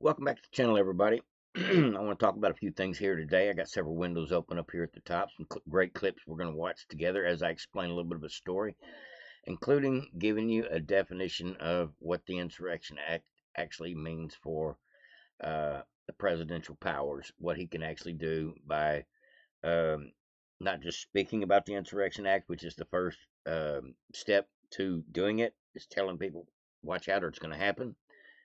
Welcome back to the channel, everybody. I want to talk about a few things here today. I got several windows open up here at the top, some great clips we're going to watch together as I explain a little bit of a story, including giving you a definition of what the Insurrection Act actually means for the presidential powers, what he can actually do by not just speaking about the Insurrection Act, which is the first step to doing it, is telling people, watch out or it's going to happen.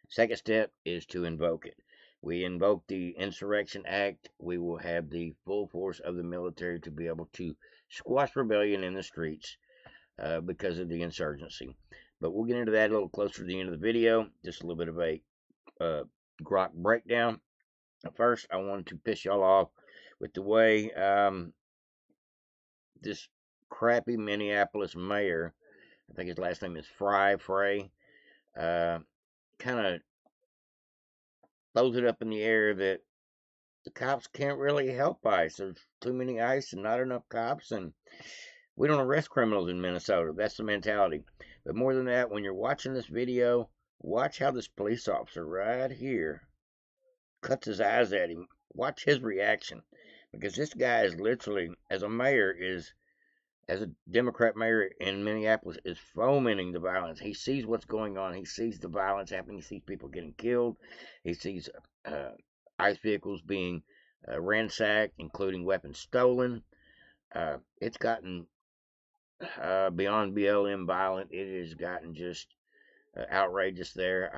Second step is to invoke it. We invoke the Insurrection Act. We will have the full force of the military to be able to squash rebellion in the streets because of the insurgency. But we'll get into that a little closer to the end of the video. Just a little bit of a grok breakdown. First, I wanted to piss y'all off with the way this crappy Minneapolis mayor, I think his last name is Frey, kind of throws it up in the air that the cops can't really help ICE. There's too many ICE and not enough cops, and we don't arrest criminals in Minnesota. That's the mentality. But more than that, when you're watching this video, watch how this police officer right here cuts his eyes at him. Watch his reaction, because this guy is literally, as a Democrat mayor in Minneapolis, is fomenting the violence. He sees what's going on. He sees the violence happening. He sees people getting killed. He sees ICE vehicles being ransacked, including weapons stolen. It's gotten beyond BLM violent. It has gotten just outrageous there.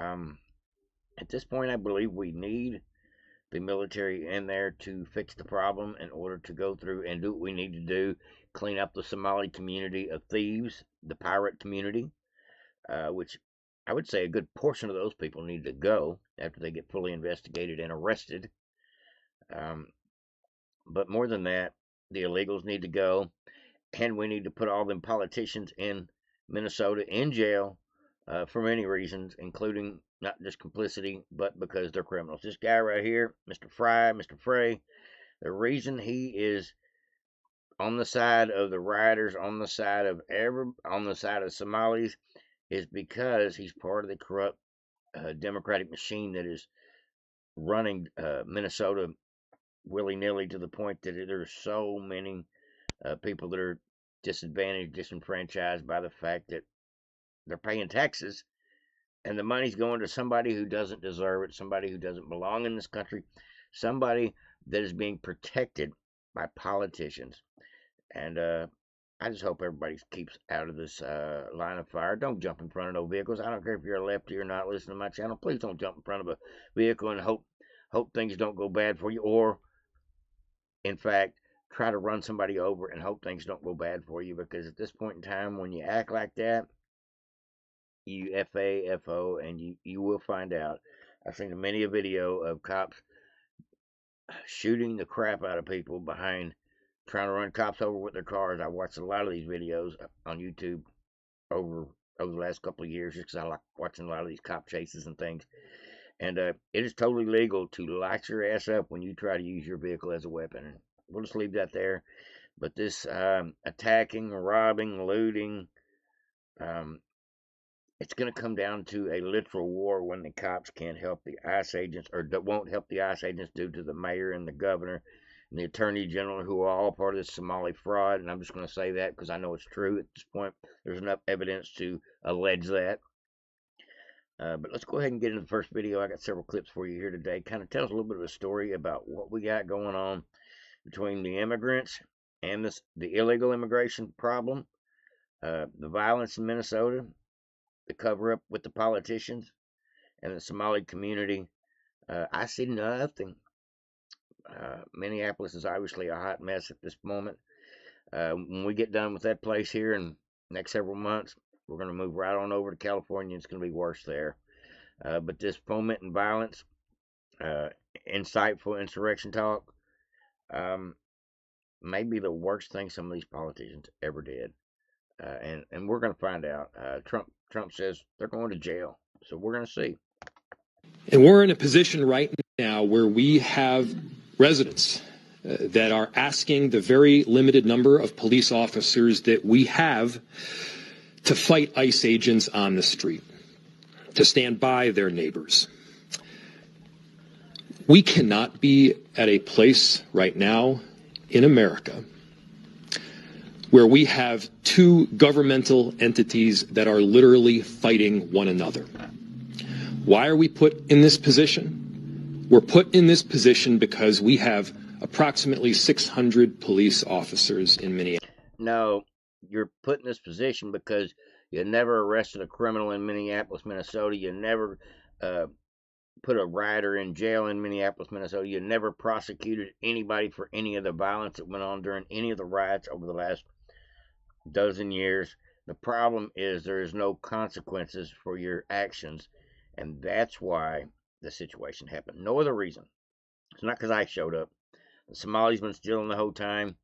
At this point, I believe we need the military in there to fix the problem in order to go through and do what we need to do. Clean up the Somali community of thieves, the pirate community, which I would say a good portion of those people need to go after they get fully investigated and arrested. But more than that, the illegals need to go, and we need to put all them politicians in Minnesota in jail for many reasons, including not just complicity, but because they're criminals. This guy right here, Mr. Frey, the reason he is on the side of the rioters, on the side of Somalis, is because he's part of the corrupt Democratic machine that is running Minnesota willy-nilly, to the point that there's so many people that are disadvantaged, disenfranchised by the fact that they're paying taxes and the money's going to somebody who doesn't deserve it, somebody who doesn't belong in this country, somebody that is being protected by politicians. And I just hope everybody keeps out of this line of fire. Don't jump in front of no vehicles. I don't care if you're a lefty or not listening to my channel. Please don't jump in front of a vehicle and hope things don't go bad for you, or in fact try to run somebody over and hope things don't go bad for you, because at this point in time, when you act like that, you FAFO, and you will find out. I've seen many a video of cops shooting the crap out of people behind, trying to run cops over with their cars. I watched a lot of these videos on YouTube over the last couple of years, just because I like watching a lot of these cop chases and things. And it is totally legal to light your ass up when you try to use your vehicle as a weapon. We'll just leave that there. But this attacking, robbing, looting, it's going to come down to a literal war when the cops can't help the ICE agents, or won't help the ICE agents, due to the mayor and the governor and the attorney general, who are all part of this Somali fraud. And I'm just going to say that because I know it's true at this point. There's enough evidence to allege that. But let's go ahead and get into the first video. I got several clips for you here today. Kind of tells a little bit of a story about what we got going on between the immigrants and the illegal immigration problem, the violence in Minnesota, the cover-up with the politicians, and the Somali community. I see nothing. Minneapolis is obviously a hot mess at this moment. When we get done with that place here in the next several months, we're going to move right on over to California. It's going to be worse there. But this fomenting violence, insightful insurrection talk, may be the worst thing some of these politicians ever did. And we're going to find out. Trump says they're going to jail, so we're going to see. And we're in a position right now where we have residents that are asking the very limited number of police officers that we have to fight ICE agents on the street, to stand by their neighbors. We cannot be at a place right now in America where we have two governmental entities that are literally fighting one another. Why are we put in this position? We're put in this position because we have approximately 600 police officers in Minneapolis. No, you're put in this position because you never arrested a criminal in Minneapolis, Minnesota. You never put a rioter in jail in Minneapolis, Minnesota. You never prosecuted anybody for any of the violence that went on during any of the riots over the last dozen years. The problem is there is no consequences for your actions, and that's why the situation happened. No other reason. It's not because I showed up. The Somalis been stealing the whole time.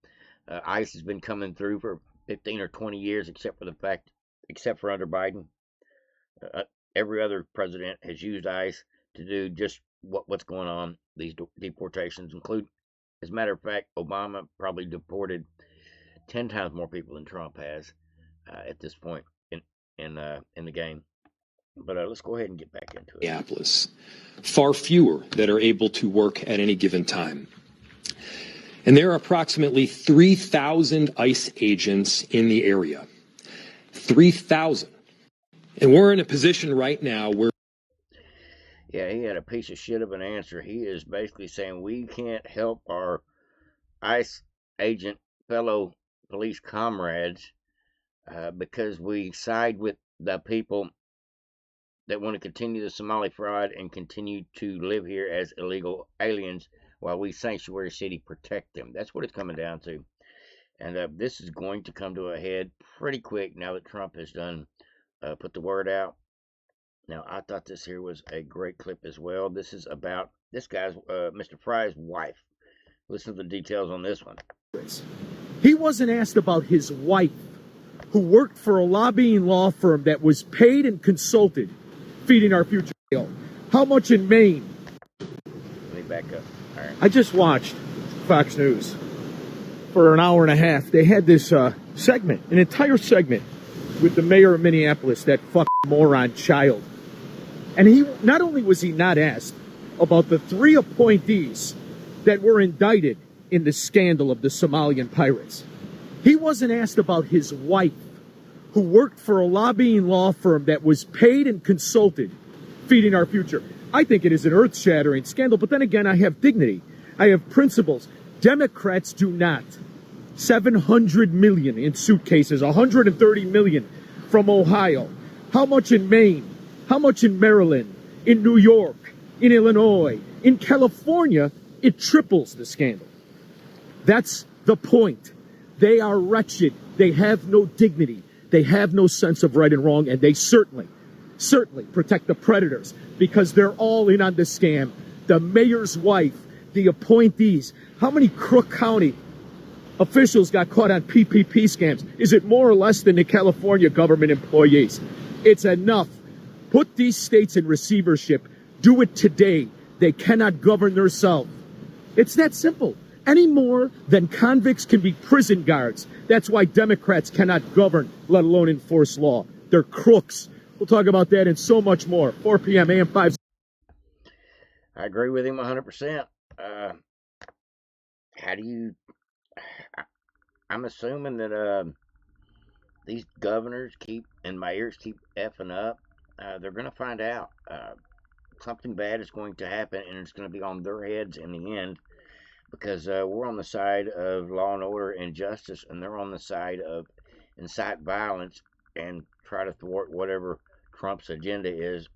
ICE has been coming through for 15 or 20 years, except for under Biden. Every other president has used ICE to do just what's going on. These deportations include, as a matter of fact, Obama probably deported 10 times more people than Trump has at this point in the game. But let's go ahead and get back into it. Minneapolis, far fewer that are able to work at any given time. And there are approximately 3,000 ICE agents in the area. 3,000. And we're in a position right now where... Yeah, he had a piece of shit of an answer. He is basically saying we can't help our ICE agent fellow police comrades because we side with the people that want to continue the Somali fraud and continue to live here as illegal aliens while we, Sanctuary City, protect them. That's what it's coming down to. And this is going to come to a head pretty quick now that Trump has done put the word out. Now, I thought this here was a great clip as well. This is about this guy's, Mr. Fry's wife. Listen to the details on this one. He wasn't asked about his wife, who worked for a lobbying law firm that was paid and consulted, feeding our future. How much in Maine? Let me back up. All right. I just watched Fox News for an hour and a half. They had this segment, an entire segment, with the mayor of Minneapolis, that fucking moron child. And he, not only was he not asked about the 3 appointees that were indicted in the scandal of the Somalian pirates, he wasn't asked about his wife, who worked for a lobbying law firm that was paid and consulted, feeding our future. I think it is an earth-shattering scandal, but then again, I have dignity. I have principles. Democrats do not. 700 million in suitcases, 130 million from Ohio. How much in Maine? How much in Maryland? In New York? In Illinois? In California? It triples the scandal. That's the point. They are wretched. They have no dignity. They have no sense of right and wrong, and they certainly protect the predators because they're all in on the scam. The mayor's wife, the appointees. How many Crook County officials got caught on PPP scams? Is it more or less than the California government employees? It's enough. Put these states in receivership. Do it today. They cannot govern themselves. It's that simple. Any more than convicts can be prison guards. That's why Democrats cannot govern, let alone enforce law. They're crooks. We'll talk about that and so much more. 4 p.m. AM 5. I agree with him 100%. How do you... I'm assuming that these governors and mayors keep effing up. They're going to find out. Something bad is going to happen, and it's going to be on their heads in the end, because we're on the side of law and order and justice, and they're on the side of incite violence and try to thwart whatever Trump's agenda is,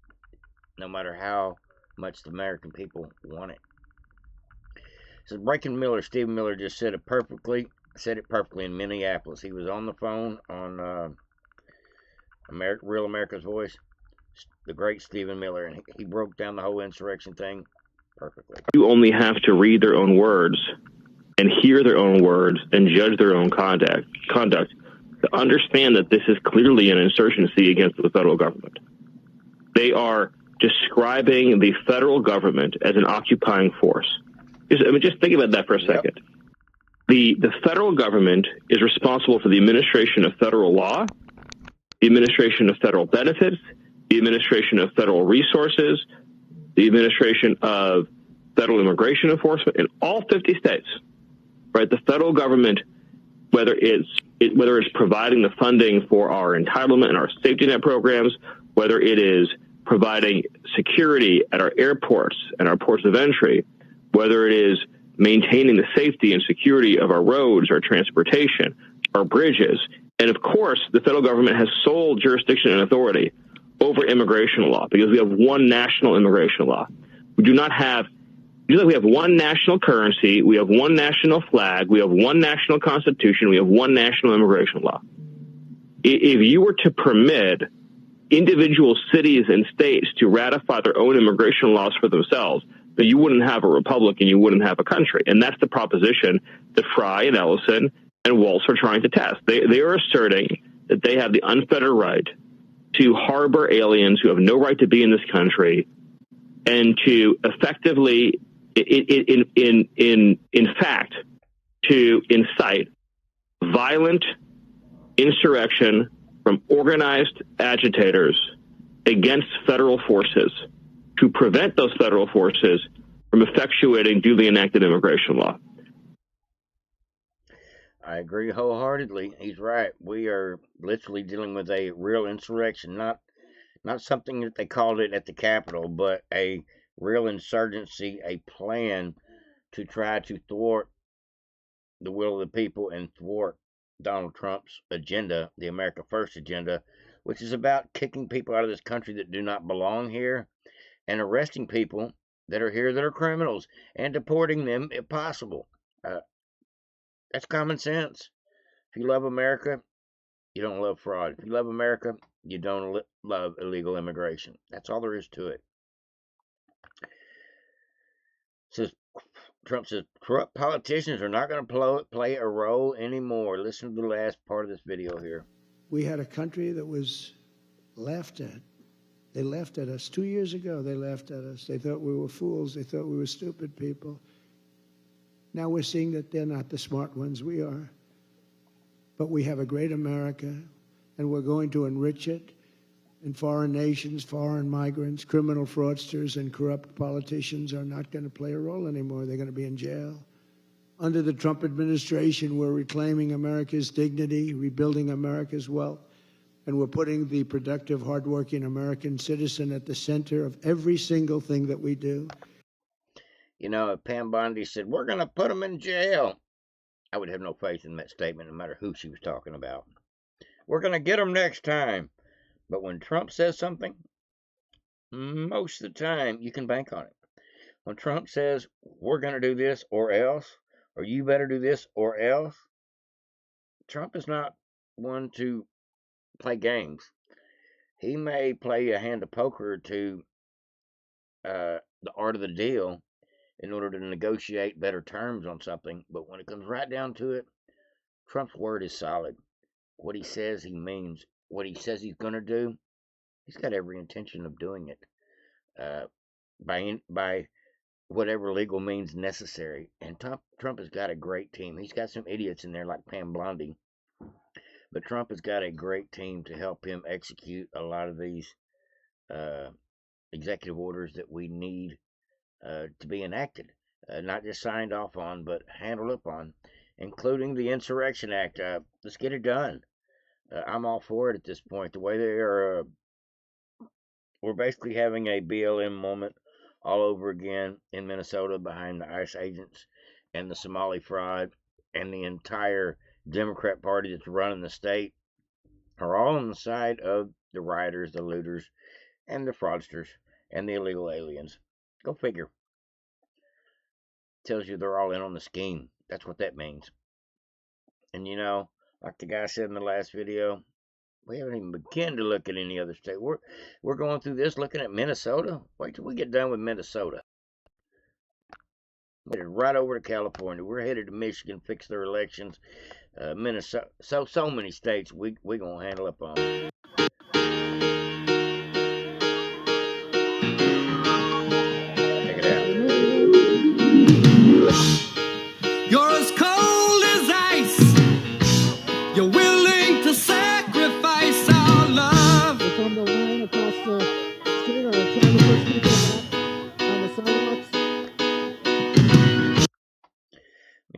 no matter how much the American people want it. So Breaking Miller, Stephen Miller just said it perfectly in Minneapolis. He was on the phone on Real America's Voice, the great Stephen Miller, and he broke down the whole insurrection thing perfectly. You only have to read their own words and hear their own words and judge their own conduct to understand that this is clearly an insurgency against the federal government. They are describing the federal government as an occupying force. Just think about that for a second. The federal government is responsible for the administration of federal law, the administration of federal benefits, the administration of federal resources, the administration of federal immigration enforcement in all 50 states, right? The federal government, whether it's providing the funding for our entitlement and our safety net programs, whether it is providing security at our airports and our ports of entry, whether it is maintaining the safety and security of our roads, our transportation, our bridges. And of course, the federal government has sole jurisdiction and authority over immigration law because we have one national immigration law. We do not have, we have one national currency, we have one national flag, we have one national constitution, we have one national immigration law. If you were to permit individual cities and states to ratify their own immigration laws for themselves, then you wouldn't have a republic and you wouldn't have a country. And that's the proposition that Fry and Ellison and Waltz are trying to test. They are asserting that they have the unfettered right to harbor aliens who have no right to be in this country and to effectively, in fact, to incite violent insurrection from organized agitators against federal forces to prevent those federal forces from effectuating duly enacted immigration law. I agree wholeheartedly. He's right. We are literally dealing with a real insurrection, not something that they called it at the Capitol, but a real insurgency, a plan to try to thwart the will of the people and thwart Donald Trump's agenda, the America First agenda, which is about kicking people out of this country that do not belong here and arresting people that are here that are criminals and deporting them if possible. That's common sense. If you love America, you don't love fraud. If you love America, you don't love illegal immigration. That's all there is to it. Trump says corrupt politicians are not going to play a role anymore. Listen to the last part of this video here. We had a country that was laughed at. They laughed at us 2 years ago. They laughed at us. They thought we were fools. They thought we were stupid people. Now we're seeing that they're not the smart ones. We are. But we have a great America, and we're going to enrich it. And foreign nations, foreign migrants, criminal fraudsters, and corrupt politicians are not going to play a role anymore. They're going to be in jail. Under the Trump administration, we're reclaiming America's dignity, rebuilding America's wealth, and we're putting the productive, hardworking American citizen at the center of every single thing that we do. You know, if Pam Bondi said, we're going to put them in jail, I would have no faith in that statement, no matter who she was talking about. We're going to get them next time. But when Trump says something, most of the time, you can bank on it. When Trump says, we're going to do this or else, or you better do this or else, Trump is not one to play games. He may play a hand of poker to the art of the deal in order to negotiate better terms on something, but when it comes right down to it, Trump's word is solid. What he says, he means. What he says he's going to do, he's got every intention of doing it by whatever legal means necessary. And Trump has got a great team. He's got some idiots in there like Pam Bondi, but Trump has got a great team to help him execute a lot of these executive orders that we need to be enacted, not just signed off on, but handled up on, including the Insurection Act. Let's get it done. I'm all for it at this point. The way they are, we're basically having a BLM moment all over again in Minnesota behind the ICE agents and the Somali fraud and the entire Democrat Party that's running the state are all on the side of the rioters, the looters, and the fraudsters and the illegal aliens. Go figure. Tells you they're all in on the scheme. That's what that means. And you know, like the guy said in the last video, we haven't even begun to look at any other state. We're going through this looking at Minnesota. Wait till we get done with Minnesota. We're headed right over to California. We're headed to Michigan, fix their elections. Minnesota, so many states we gonna handle up on. Check it out. You're as cold as ice. You're willing to sacrifice our love. We're from the line across the street, or trying to push people back on the sidewalks.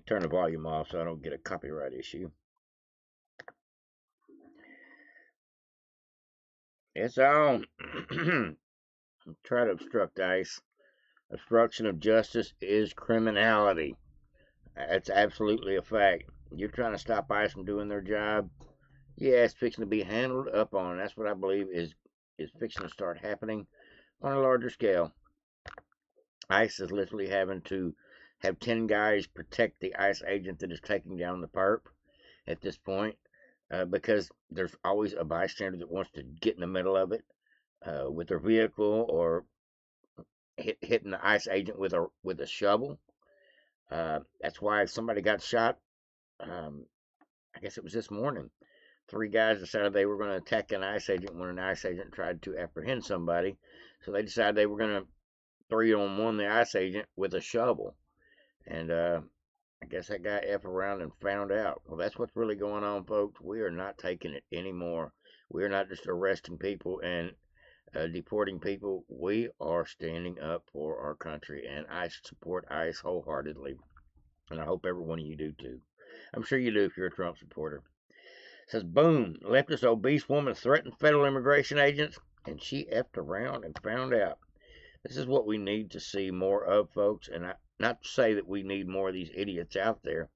turn the volume off so I don't get a copyright issue. It's on. Try to obstruct ICE. Obstruction of justice is criminality. That's absolutely a fact. You're trying to stop ICE from doing their job. Yeah, it's fixing to be handled up on. That's what I believe is fixing to start happening on a larger scale. ICE is literally having to have 10 guys protect the ICE agent that is taking down the perp at this point, because there's always a bystander that wants to get in the middle of it with their vehicle, or hitting the ICE agent with a shovel. That's why somebody got shot. I guess it was this morning. 3 guys decided they were going to attack an ICE agent when an ICE agent tried to apprehend somebody. So they decided they were going to 3-on-1 the ICE agent with a shovel. And I guess that guy F around and found out. Well, that's what's really going on, folks. We are not taking it anymore. We are not just arresting people and deporting people. We are standing up for our country, and I support ICE wholeheartedly. And I hope every one of you do too. I'm sure you do if you're a Trump supporter. It says, boom, leftist obese woman threatened federal immigration agents, and she effed around and found out. This is what we need to see more of, folks. And not to say that we need more of these idiots out there,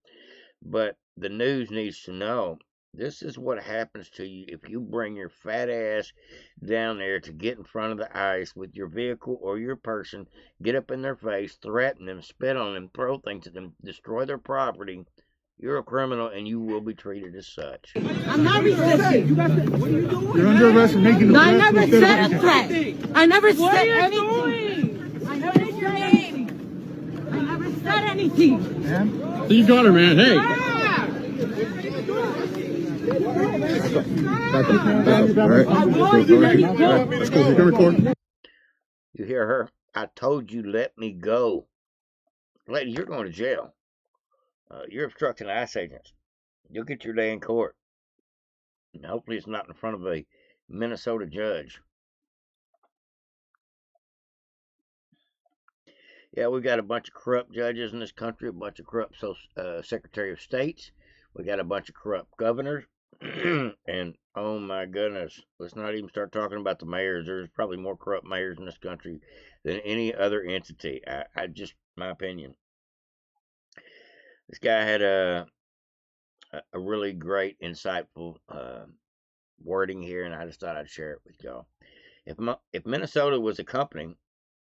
but the news needs to know this is what happens to you if you bring your fat ass down there to get in front of the ICE with your vehicle or your person, get up in their face, threaten them, spit on them, throw things at them, destroy their property. You're a criminal, and you will be treated as such. I'm not resisting. What are you doing? You're under arrest for making a threat. I never said a threat. I never said anything. I never said anything. I never said anything. Man? So you got her, man. Hey. Let's go. You can record. You hear her? I told you, let me go. Lady, you're going to jail. You're obstructing ICE agents. You'll get your day in court. And hopefully it's not in front of a Minnesota judge. Yeah, we've got a bunch of corrupt judges in this country, a bunch of corrupt Secretary of States. We got a bunch of corrupt governors. And, oh my goodness, let's not even start talking about the mayors. There's probably more corrupt mayors in this country than any other entity. I just, my opinion. This guy had a really great, insightful wording here, and I just thought I'd share it with y'all. If Minnesota was a company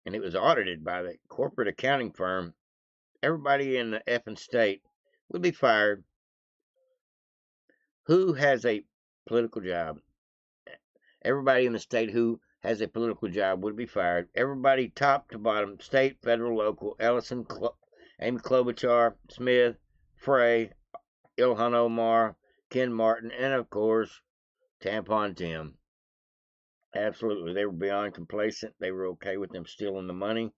and it was audited by the corporate accounting firm, everybody in the effing state would be fired. Who has a political job? Everybody in the state who has a political job would be fired. Everybody top to bottom, state, federal, local, Ellison, Amy Klobuchar, Smith, Frey, Ilhan Omar, Ken Martin, and of course, Tampon Tim. Absolutely, they were beyond complacent. They were okay with them stealing the money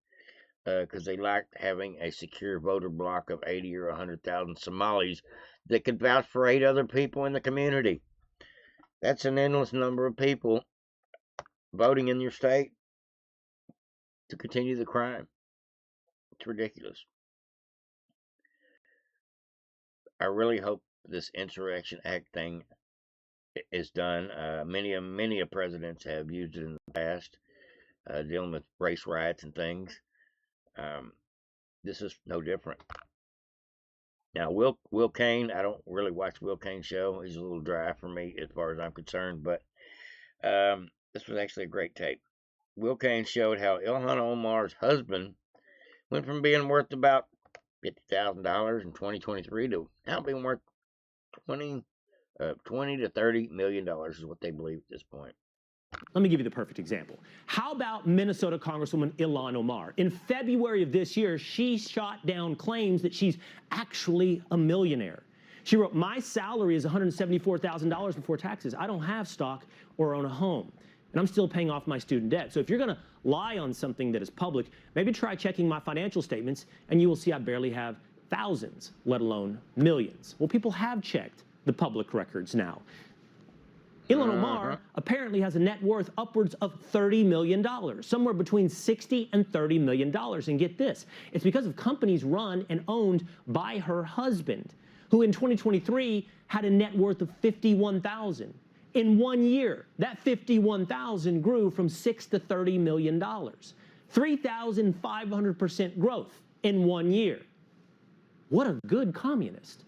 because they liked having a secure voter block of 80 or 100,000 Somalis that could vouch for 8 other people in the community. That's an endless number of people voting in your state to continue the crime. It's ridiculous. I really hope this Insurection Act thing is done. Many presidents have used it in the past, dealing with race riots and things. This is no different. Now, Will Kane, I don't really watch Will Kane's show. He's a little dry for me as far as I'm concerned, but this was actually a great tape. Will Kane showed how Ilhan Omar's husband went from being worth about $50,000 in 2023 to now being worth 20 to $30 million is what they believe at this point. Let me give you the perfect example. How about Minnesota Congresswoman Ilhan Omar? In February of this year, she shot down claims that she's actually a millionaire. She wrote, "My salary is $174,000 before taxes. I don't have stock or own a home, and I'm still paying off my student debt. So if you're going to lie on something that is public, maybe try checking my financial statements, and you will see I barely have thousands, let alone millions." Well, people have checked the public records now. Ilhan Omar apparently has a net worth upwards of $30 million, somewhere between $60 and $30 million. And get this, it's because of companies run and owned by her husband, who in 2023 had a net worth of $51,000. In 1 year, that $51,000 grew from $6 to $30 million. 3,500% growth in 1 year. What a good communist.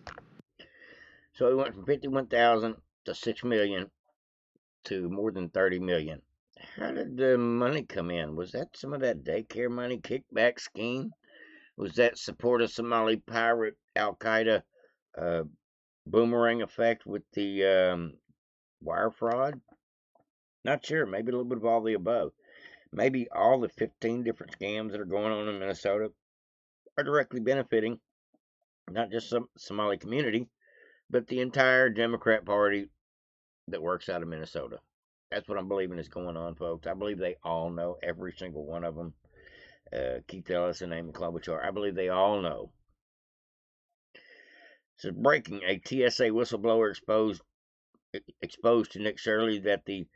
So we went from 51,000 to 6 million to more than 30 million. How did the money come in? Was that some of that daycare money kickback scheme? Was that support of Somali pirate Al-Qaeda boomerang effect with the wire fraud? Not sure. Maybe a little bit of all the above. Maybe all the 15 different scams that are going on in Minnesota are directly benefiting not just some Somali community, but the entire Democrat Party that works out of Minnesota. That's what I'm believing is going on, folks. I believe they all know, every single one of them. Keith Ellis and Amy Klobuchar. I believe they all know. So breaking, a TSA whistleblower exposed to Nick Shirley that he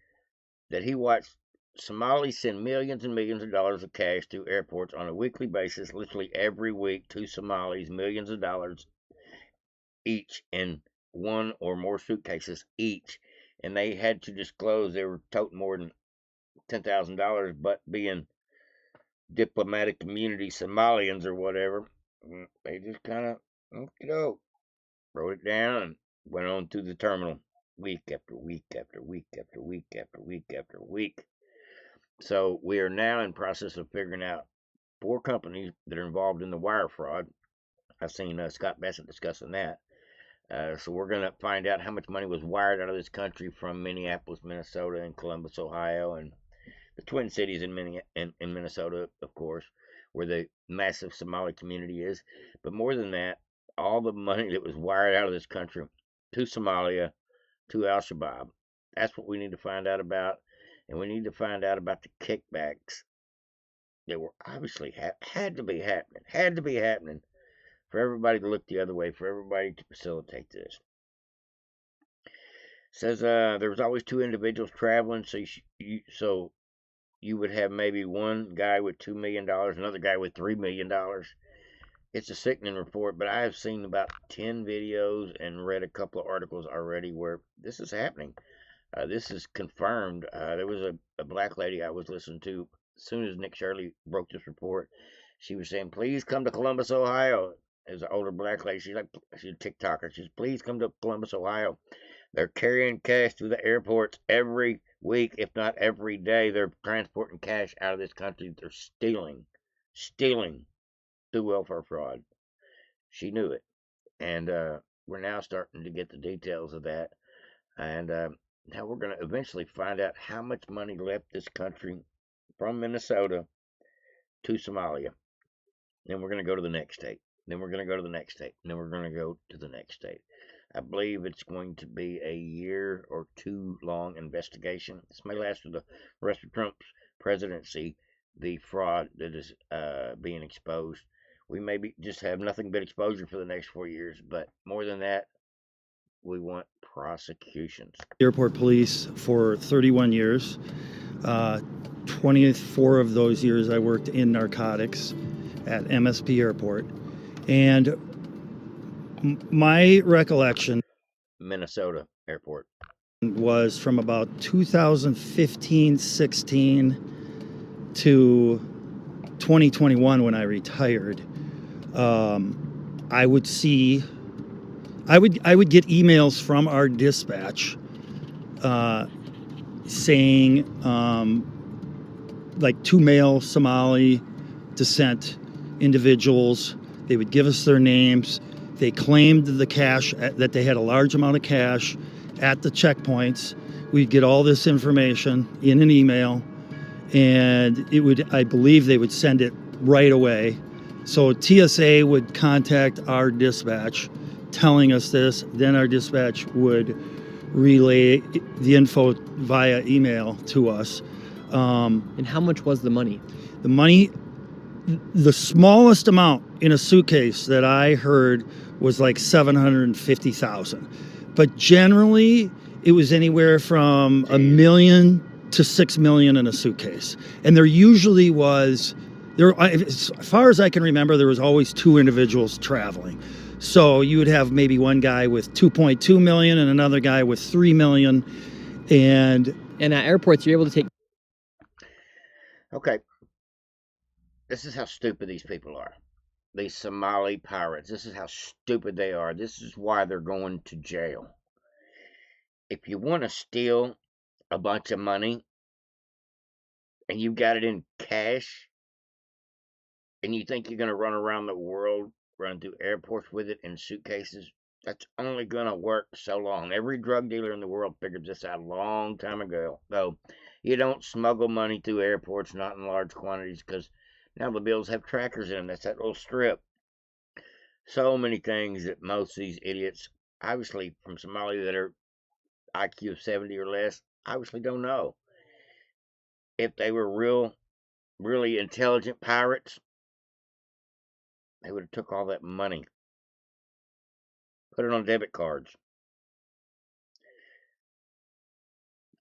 watched Somalis send millions and millions of dollars of cash through airports on a weekly basis, literally every week, to Somalis, millions of dollars each in one or more suitcases each. And they had to disclose they were toting more than $10,000, but being diplomatic community Somalians or whatever, they just kind of, wrote it down and went on through the terminal week after week after week after week after week after week. So we are now in process of figuring out 4 companies that are involved in the wire fraud. I've seen Scott Bassett discussing that. So we're going to find out how much money was wired out of this country from Minneapolis, Minnesota, and Columbus, Ohio, and the Twin Cities in Minnesota, of course, where the massive Somali community is. But more than that, all the money that was wired out of this country to Somalia, to Al-Shabaab. That's what we need to find out about. And we need to find out about the kickbacks that were obviously had to be happening for everybody to look the other way, for everybody to facilitate this. Says there was always 2 individuals traveling, so you would have maybe one guy with $2 million, another guy with $3 million. It's a sickening report, but I have seen about 10 videos and read a couple of articles already where this is happening. This is confirmed. There was a black lady I was listening to as soon as Nick Shirley broke this report. She was saying, please come to Columbus, Ohio. As an older black lady, she's a TikToker. She's, please come to Columbus, Ohio. They're carrying cash through the airports every week, if not every day. They're transporting cash out of this country. They're stealing through welfare fraud. She knew it. And we're now starting to get the details of that. And now we're going to eventually find out how much money left this country from Minnesota to Somalia. Then we're going to go to the next state. Then we're going to go to the next state. And then we're going to go to the next state. I believe it's going to be a year or 2 long investigation. This may last for the rest of Trump's presidency, the fraud that is being exposed. We may just have nothing but exposure for the next 4 years. But more than that, we want prosecutions. Airport police for 31 years. 24 of those years I worked in narcotics at MSP Airport. And my recollection, Minnesota Airport, was from about 2015-16 to 2021 when I retired. I would get emails from our dispatch saying like 2 male Somali descent individuals. They would give us their names. They claimed the cash, that they had a large amount of cash at the checkpoints. We'd get all this information in an email, and I believe they would send it right away. So TSA would contact our dispatch telling us this, then our dispatch would relay the info via email to us. And how much was the money? The money, the smallest amount in a suitcase that I heard was like $750,000. But generally, it was anywhere from $1 million to $6 million in a suitcase. And there usually was, as far as I can remember, there was always two individuals traveling. So you would have maybe one guy with 2.2 million and another guy with 3 million. And at airports, you're able to take. Okay. This is how stupid these people are. These Somali pirates. This is how stupid they are. This is why they're going to jail. If you want to steal a bunch of money and you got it in cash and you think you're going to run around the world, run through airports with it in suitcases, that's only going to work so long. Every drug dealer in the world figured this out a long time ago. Though you don't smuggle money through airports, not in large quantities, because now the bills have trackers in them. That's that little strip. So many things that most of these idiots, obviously from Somalia, that are IQ of 70 or less, obviously don't know. If they were really intelligent pirates, they would have took all that money, put it on debit cards,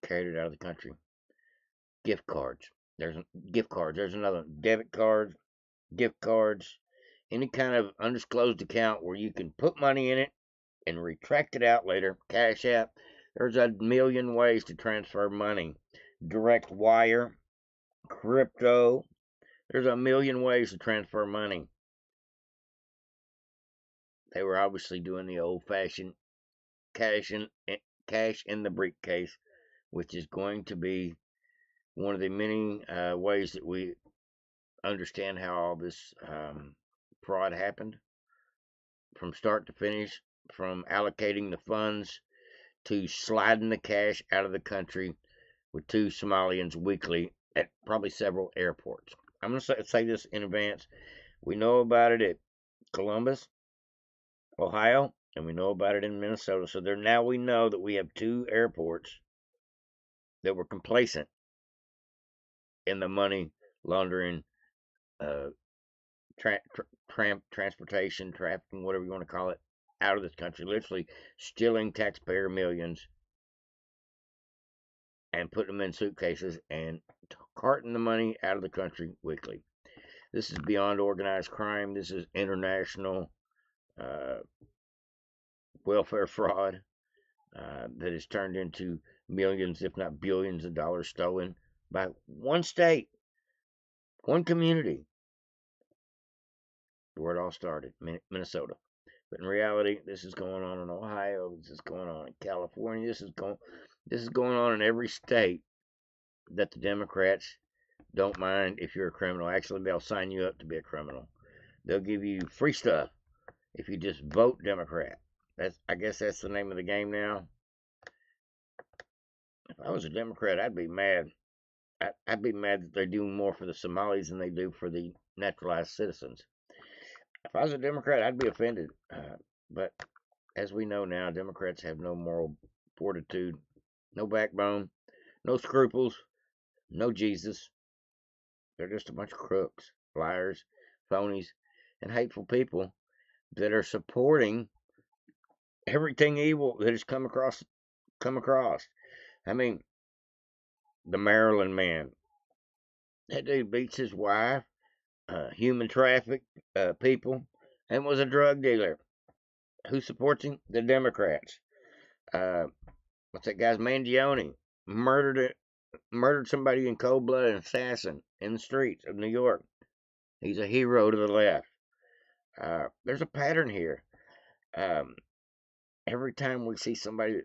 carried it out of the country. Gift cards. There's gift cards. There's another one. Debit cards, gift cards, any kind of undisclosed account where you can put money in it and retract it out later. Cash App. There's a million ways to transfer money. Direct wire, crypto. There's a million ways to transfer money. They were obviously doing the old-fashioned cash in the briefcase, which is going to be one of the many ways that we understand how all this fraud happened from start to finish, from allocating the funds to sliding the cash out of the country with 2 Somalians weekly at probably several airports. I'm going to say this in advance. We know about it at Columbus, Ohio, and we know about it in Minnesota. So now we know that we have 2 airports that were complacent in the money laundering, transportation, trafficking, whatever you want to call it, out of this country, literally stealing taxpayer millions and putting them in suitcases and carting the money out of the country weekly. This is beyond organized crime. This is international welfare fraud that has turned into millions, if not billions of dollars stolen by one state, one community, where it all started, Minnesota. But in reality, this is going on in Ohio. This is going on in California. This is going on in every state that the Democrats don't mind if you're a criminal. Actually, they'll sign you up to be a criminal. They'll give you free stuff if you just vote Democrat. I guess that's the name of the game now. If I was a Democrat, I'd be mad. I'd be mad that they're doing more for the Somalis than they do for the naturalized citizens. If I was a Democrat, I'd be offended. But as we know now, Democrats have no moral fortitude, no backbone, no scruples, no Jesus. They're just a bunch of crooks, liars, phonies, and hateful people that are supporting everything evil that has come across. I mean, the Maryland man. That dude beats his wife, human trafficked people, and was a drug dealer. Who supports him? The Democrats. What's that guy's Mangione? Murdered somebody in cold blood, an assassin in the streets of New York. He's a hero to the left. There's a pattern here. Every time we see somebody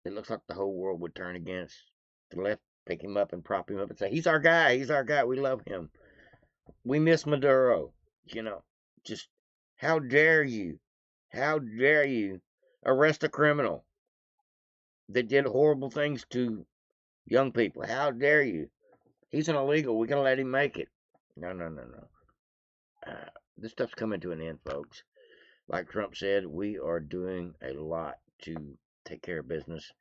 that looks like the whole world would turn against, the left pick him up and prop him up and say, he's our guy, we love him. We miss Maduro. Just how dare you arrest a criminal that did horrible things to young people? How dare you? He's an illegal. We gotta let him make it. No. This stuff's coming to an end, folks. Like Trump said, we are doing a lot to take care of business.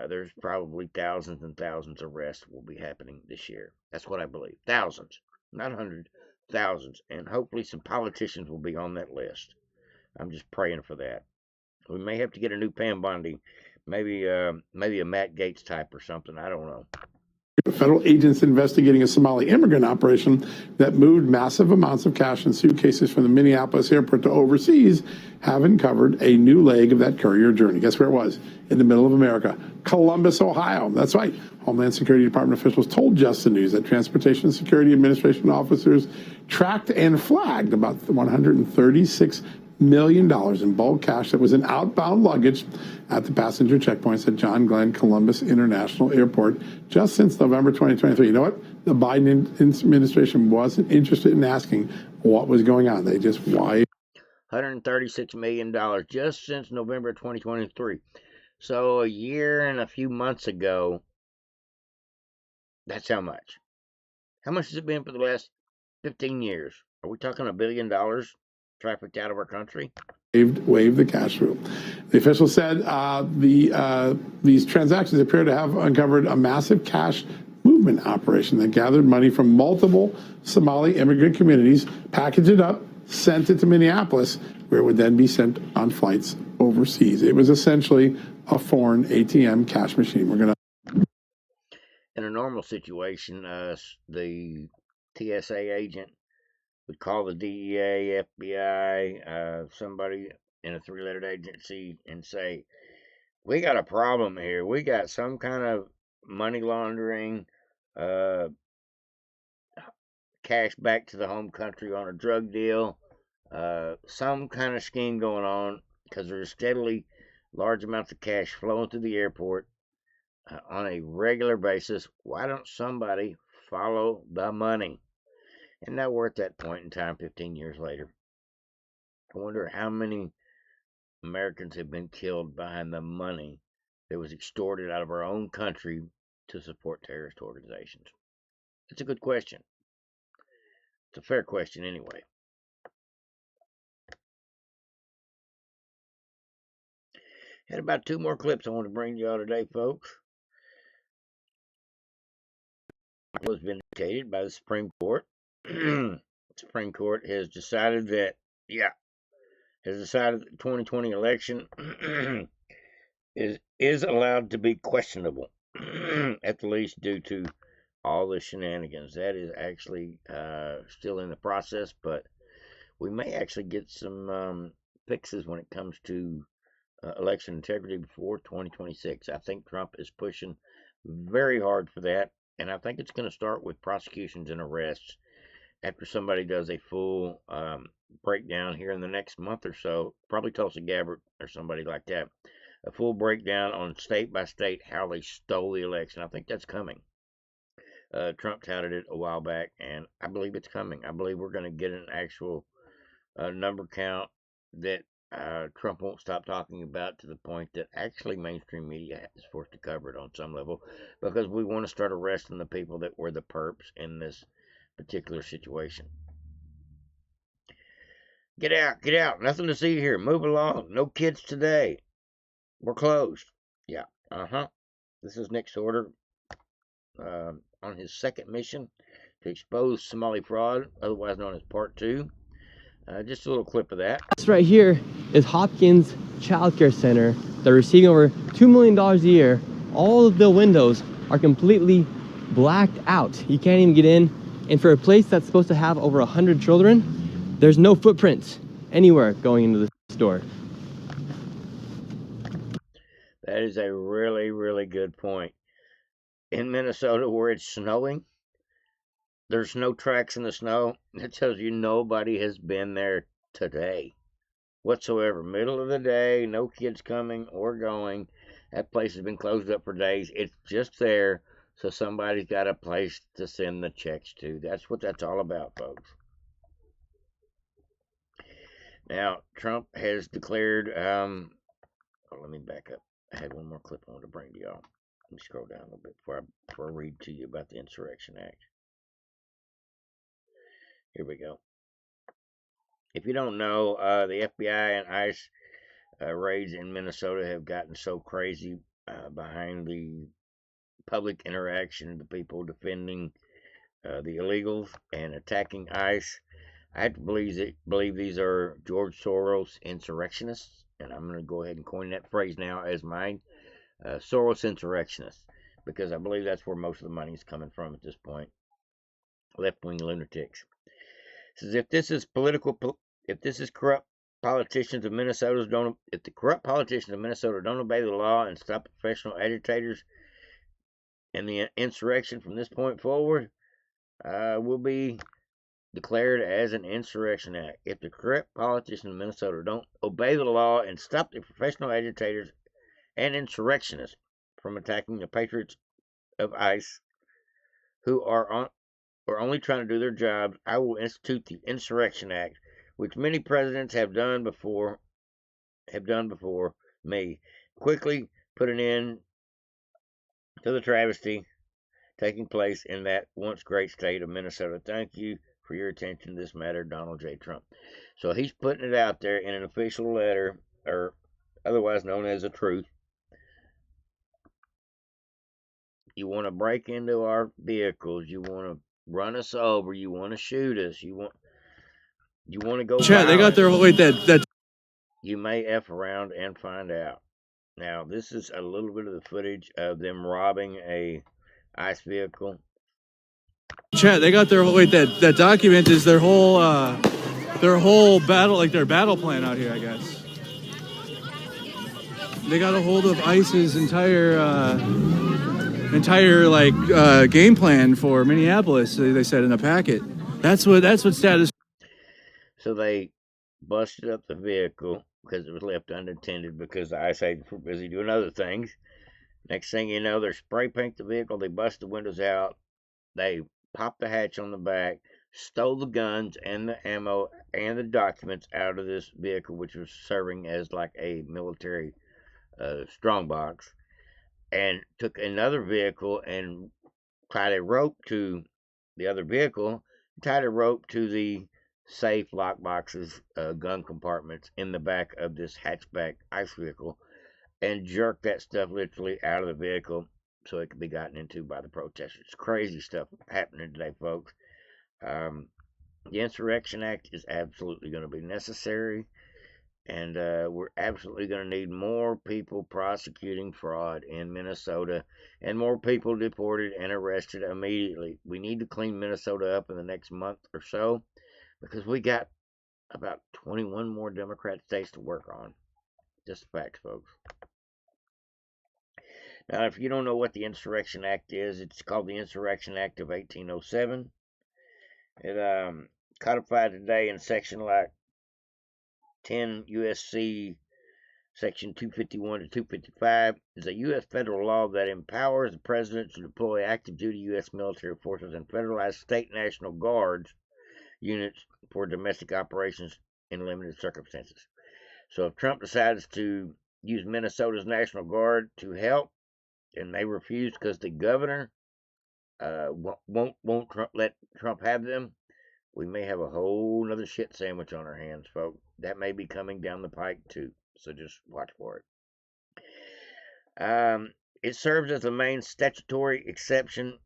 There's probably thousands and thousands of arrests will be happening this year. That's what I believe. Thousands, not hundreds, thousands. And hopefully some politicians will be on that list. I'm just praying for that. We may have to get a new Pam Bondi maybe a Matt Gaetz type or something. I don't know. Federal agents investigating a Somali immigrant operation that moved massive amounts of cash and suitcases from the Minneapolis airport to overseas have uncovered a new leg of that courier journey. Guess where it was? In the middle of America, Columbus, Ohio. That's right. Homeland Security Department officials told Just the News that Transportation Security Administration officers tracked and flagged about $136 million in bulk cash that was in outbound luggage at the passenger checkpoints at John Glenn Columbus International Airport just since November 2023. You know what? The Biden administration wasn't interested in asking what was going on. They just wiped $136 million just since November 2023. So a year and a few months ago, that's how much. How much has it been for the last 15 years? Are we talking $1 billion trafficked out of our country? Waved the cash rule. The official said these transactions appear to have uncovered a massive cash movement operation that gathered money from multiple Somali immigrant communities, packaged it up, sent it to Minneapolis, where it would then be sent on flights overseas. It was essentially a foreign ATM cash machine. We're going to. In a normal situation, the TSA agent would call the DEA, FBI, somebody in a three-lettered agency and say, we got a problem here. We got some kind of money laundering, cash back to the home country on a drug deal, some kind of scheme going on, because there's steadily large amounts of cash flowing through the airport on a regular basis. Why don't somebody follow the money? And now we're at that point in time 15 years later. I wonder how many Americans have been killed behind the money that was extorted out of our own country to support terrorist organizations. It's a good question. It's a fair question anyway. Had about 2 more clips I want to bring to y'all today, folks. It was vindicated by the Supreme Court. The Supreme Court has decided that, the 2020 election is allowed to be questionable, at the least due to all the shenanigans. That is actually still in the process, but we may actually get some fixes when it comes to election integrity before 2026. I think Trump is pushing very hard for that, and I think it's going to start with prosecutions and arrests after somebody does a full breakdown here in the next month or so, probably Tulsi Gabbard or somebody like that, a full breakdown on state by state how they stole the election. I think that's coming. Trump touted it a while back, and I believe it's coming. I believe we're going to get an actual number count that Trump won't stop talking about, to the point that actually mainstream media is forced to cover it on some level, because we want to start arresting the people that were the perps in this particular situation. Get out. Nothing to see here. Move along. No kids today. We're closed. Yeah. This is Nick Sorter on his second mission to expose Somali fraud, otherwise known as Part 2. Just a little clip of that. This right here is Hopkins Child Care Center. They're receiving over $2 million a year. All of the windows are completely blacked out. You can't even get in. And for a place that's supposed to have over 100 children, there's no footprints anywhere going into the store. That is a really, really good point. In Minnesota, where it's snowing, there's no tracks in the snow. That tells you nobody has been there today whatsoever. Middle of the day, no kids coming or going. That place has been closed up for days. It's just there, so somebody's got a place to send the checks to. That's what that's all about, folks. Now, Trump has declared, let me back up. I had one more clip I want to bring to y'all. Let me scroll down a little bit before I read to you about the Insurection Act. Here we go. If you don't know, the FBI and ICE raids in Minnesota have gotten so crazy behind the public interaction, the people defending the illegals and attacking ICE. I have to believe these are George Soros insurrectionists, and I'm going to go ahead and coin that phrase now as mine. Soros insurrectionists, because I believe that's where most of the money is coming from at this point. Left-wing lunatics. It says if this is corrupt politicians of Minnesota if the corrupt politicians of Minnesota don't obey the law and stop the professional agitators and the insurrection from this point forward, will be declared as an insurrection act. If the corrupt politicians of Minnesota don't obey the law and stop the professional agitators and insurrectionists from attacking the patriots of ICE who are only trying to do their jobs, I will institute the Insurection Act, which many presidents have done before me, quickly put an end to the travesty taking place in that once great state of Minnesota. Thank you for your attention to this matter, Donald J. Trump. So he's putting it out there in an official letter, or otherwise known as a truth. You want to break into our vehicles, you want to run us over, you want to shoot us, you want to go Chad, they got their wait that you may F around and find out. Now, this is a little bit of the footage of them robbing a ICE vehicle. Chad, they got their that document is their whole battle, like their battle plan out here, I guess. They got a hold of ICE's entire game plan for Minneapolis. They said in the packet. That's what status. So they busted up the vehicle because it was left unattended because the ICE agents were busy doing other things. Next thing you know, they spray paint the vehicle. They bust the windows out. They popped the hatch on the back, stole the guns and the ammo and the documents out of this vehicle, which was serving as like a military strongbox, and took another vehicle and tied a rope to the other vehicle, tied a rope to the safe lock boxes, gun compartments in the back of this hatchback ICE vehicle, and jerked that stuff literally out of the vehicle so it could be gotten into by the protesters. It's crazy stuff happening today, folks. The Insurrection Act is absolutely going to be necessary, and we're absolutely going to need more people prosecuting fraud in Minnesota and more people deported and arrested immediately. We need to clean Minnesota up in the next month or so because we got about 21 more Democrat states to work on. Just facts, folks. Now, if you don't know what the Insurrection Act is, it's called the Insurrection Act of 1807. It codified today in section like 10 U.S.C. section 251 to 255 is a U.S. federal law that empowers the president to deploy active duty U.S. military forces and federalized state National Guards units for domestic operations in limited circumstances. So if Trump decides to use Minnesota's National Guard to help, and they refuse because the governor won't let Trump have them, we may have a whole nother shit sandwich on our hands, folks. That may be coming down the pike too, so just watch for it. It serves as the main statutory exception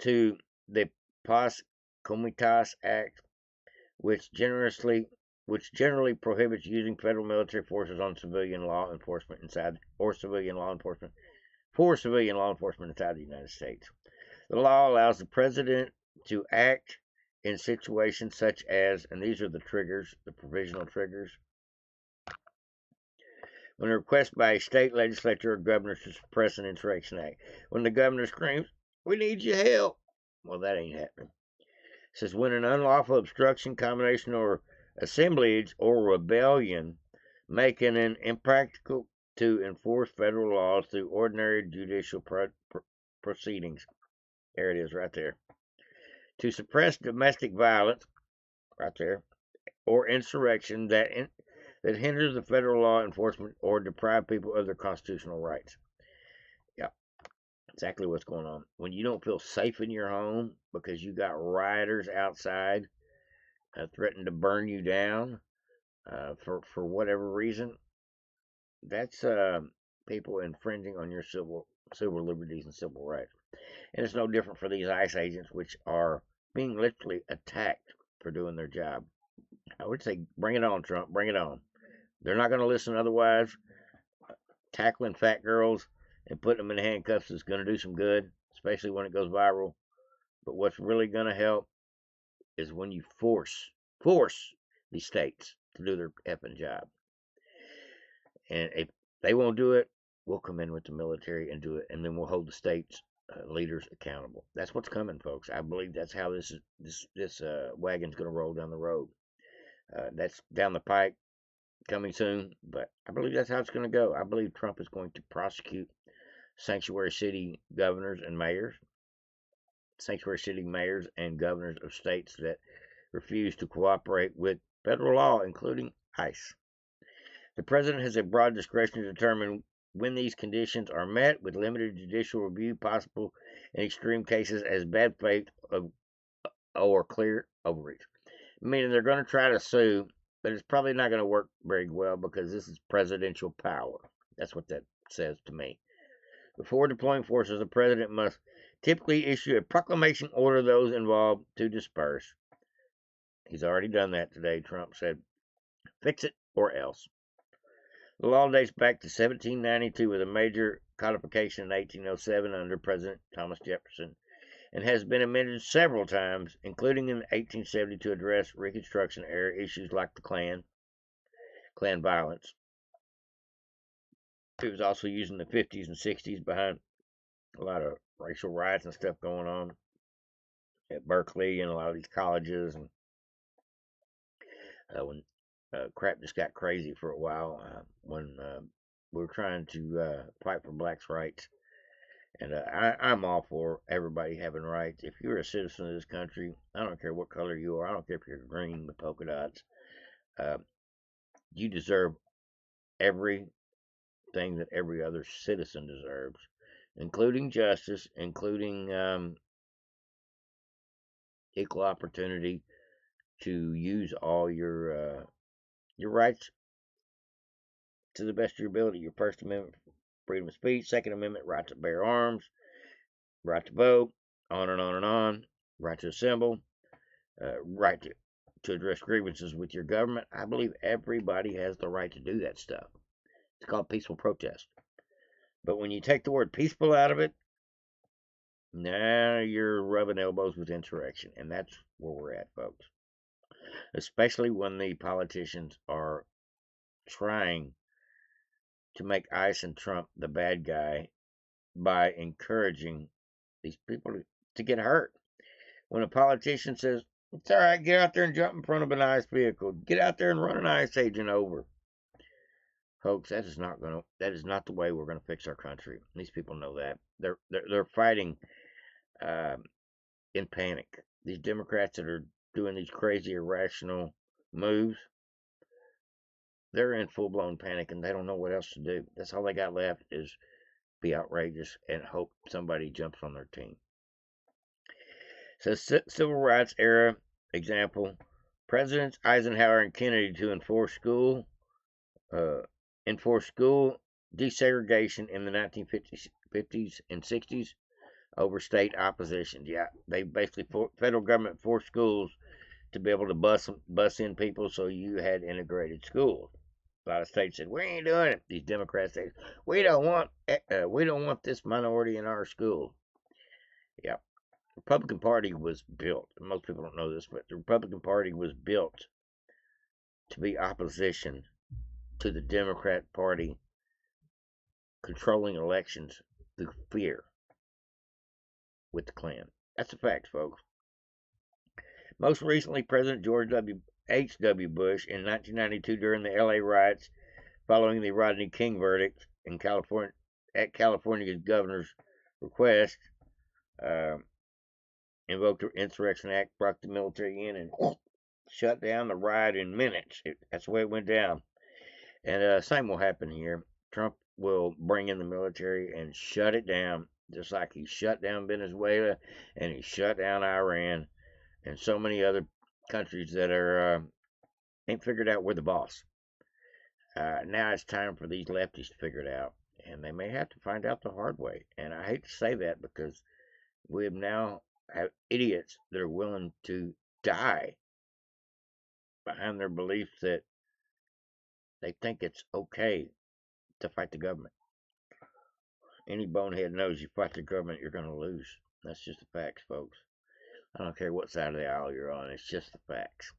to the Pos Comitas Act, which generally prohibits using federal military forces on civilian law enforcement inside for civilian law enforcement inside the United States. The law allows the president to act in situations such as, and these are the triggers, the provisional triggers, when a request by a state legislature or governor to suppress an insurrection act. When the governor screams, "We need your help," well, that ain't happening. It says when an unlawful obstruction, combination, or assemblage or rebellion making it impractical to enforce federal laws through ordinary judicial proceedings. There it is, right there. To suppress domestic violence, right there, or insurrection that hinders the federal law enforcement or deprive people of their constitutional rights. Yeah, exactly what's going on. When you don't feel safe in your home because you got rioters outside threatening to burn you down for whatever reason, that's people infringing on your civil liberties and civil rights. And it's no different for these ICE agents, which are being literally attacked for doing their job. I would say, bring it on, Trump. Bring it on. They're not going to listen otherwise. Tackling fat girls and putting them in handcuffs is going to do some good, especially when it goes viral. But what's really going to help is when you force these states to do their effing job. And if they won't do it, we'll come in with the military and do it, and then we'll hold the states leaders accountable. That's what's coming, folks. I believe that's how this wagon's going to roll down the road. That's down the pike, coming soon, but I believe that's how it's going to go. I believe Trump is going to prosecute sanctuary city governors and mayors of states that refuse to cooperate with federal law, including ICE. The president has a broad discretion to determine when these conditions are met, with limited judicial review possible in extreme cases as bad faith or clear overreach. Meaning they're going to try to sue, but it's probably not going to work very well because this is presidential power. That's what that says to me. Before deploying forces, the president must typically issue a proclamation order those involved to disperse. He's already done that today. Trump said, fix it or else. The law dates back to 1792 with a major codification in 1807 under President Thomas Jefferson, and has been amended several times, including in 1870 to address Reconstruction era issues like the Klan violence. It was also used in the 50s and 60s behind a lot of racial riots and stuff going on at Berkeley and a lot of these colleges, and when crap just got crazy for a while, when we were trying to fight for blacks' rights. And I'm all for everybody having rights. If you're a citizen of this country, I don't care what color you are. I don't care if you're green with polka dots. You deserve everything that every other citizen deserves, including justice, including equal opportunity to use all your rights to the best of your ability. Your First Amendment, freedom of speech; Second Amendment, right to bear arms; right to vote; on and on and on; right to assemble; right to address grievances with your government. I believe everybody has the right to do that stuff. It's called peaceful protest. But when you take the word peaceful out of it, now you're rubbing elbows with insurrection. And that's where we're at, folks. Especially when the politicians are trying to make ICE and Trump the bad guy by encouraging these people to get hurt. When a politician says, it's all right, get out there and jump in front of an ICE vehicle, get out there and run an ICE agent over. Folks, that is not the way we're gonna fix our country. These people know that. They're fighting in panic. These Democrats that are doing these crazy irrational moves, they're in full-blown panic and they don't know what else to do. That's all they got left is be outrageous and hope somebody jumps on their team. So, civil rights era example: Presidents Eisenhower and Kennedy to enforce school desegregation in the 1950s and 60s over state opposition. Yeah, they basically federal government forced schools to be able to bus in people, so you had integrated schools. A lot of states said, we ain't doing it. These Democrats said, we don't want this minority in our schools. Yeah. The Republican Party was built. Most people don't know this, but the Republican Party was built to be opposition to the Democrat Party controlling elections through fear with the Klan. That's a fact, folks. Most recently, President George H.W. Bush in 1992 during the L.A. riots following the Rodney King verdict in California at California's governor's request, invoked the Insurection Act, brought the military in, and shut down the riot in minutes. That's the way it went down. And same will happen here. Trump will bring in the military and shut it down, just like he shut down Venezuela and he shut down Iran and so many other countries that are ain't figured out we're the boss. Now it's time for these lefties to figure it out, and they may have to find out the hard way. And I hate to say that because we now have idiots that are willing to die behind their belief that they think it's okay to fight the government. Any bonehead knows you fight the government, you're going to lose. That's just the facts, folks. I don't care what side of the aisle you're on. It's just the facts.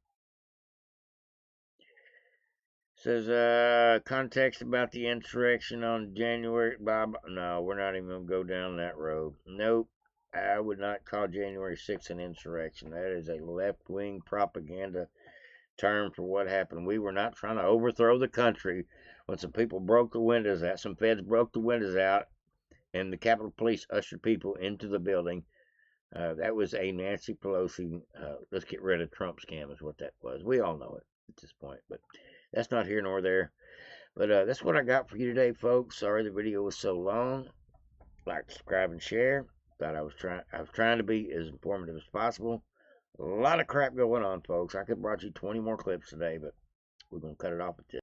Says, context about the insurrection on January. Bob, no, we're not even going to go down that road. Nope. I would not call January 6th an insurrection. That is a left-wing propaganda term for what happened. We were not trying to overthrow the country when some people broke the windows out. Some feds broke the windows out, and the Capitol Police ushered people into the building. That was a Nancy Pelosi, let's get rid of Trump scam is what that was. We all know it at this point, but that's not here nor there. But that's what I got for you today, folks. Sorry the video was so long. Like, subscribe, and share. I was trying to be as informative as possible. A lot of crap going on, folks. I could have brought you 20 more clips today, but we're going to cut it off at this.